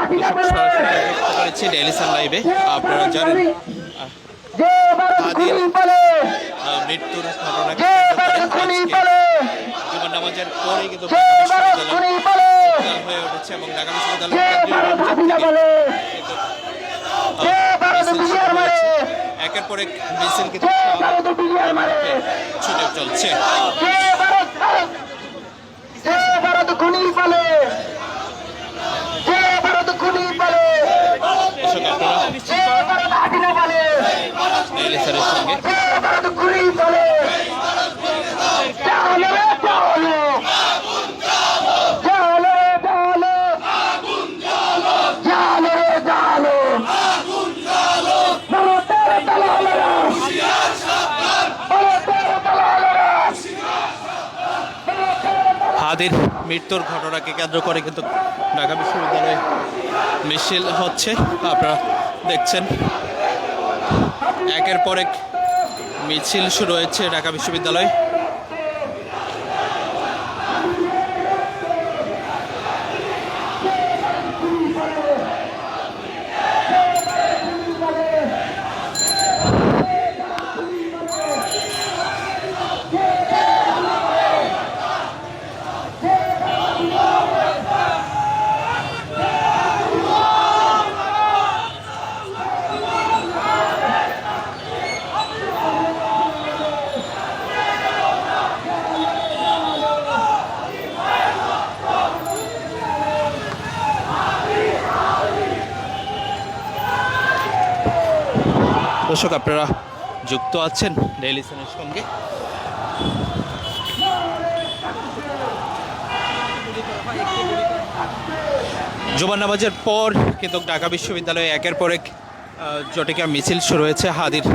সরাসরি যুক্ত করেছি ডেইলি সান লাইভে। আপনারা জানেন হাদির মৃত্যুর ঘটনাকে জুমার নামাজের পরেই কিন্তু ঢাকা বিশ্ববিদ্যালয় হয়ে উঠেছে এবং ঢাকা বিশ্ববিদ্যালয় একের পর এক মিছিল কিন্তু ছুটে চলছে। হাদির মৃত্যুর ঘটনাকে কেন্দ্র করে কিন্তু ঢাকা বিশ্ববিদ্যালয়ে মিছিল হচ্ছে। আপনারা দেখছেন একের পর এক মিছিল শুরু হয়েছে ঢাকা বিশ্ববিদ্যালয়ে। দর্শক আপনারা যুক্ত আছেন ডেইলি সানের সঙ্গে। জুমার নামাজের পর কিন্তু ঢাকা বিশ্ববিদ্যালয়ে একের পর এক জটিকা মিছিল শুরু হয়েছে হাদির।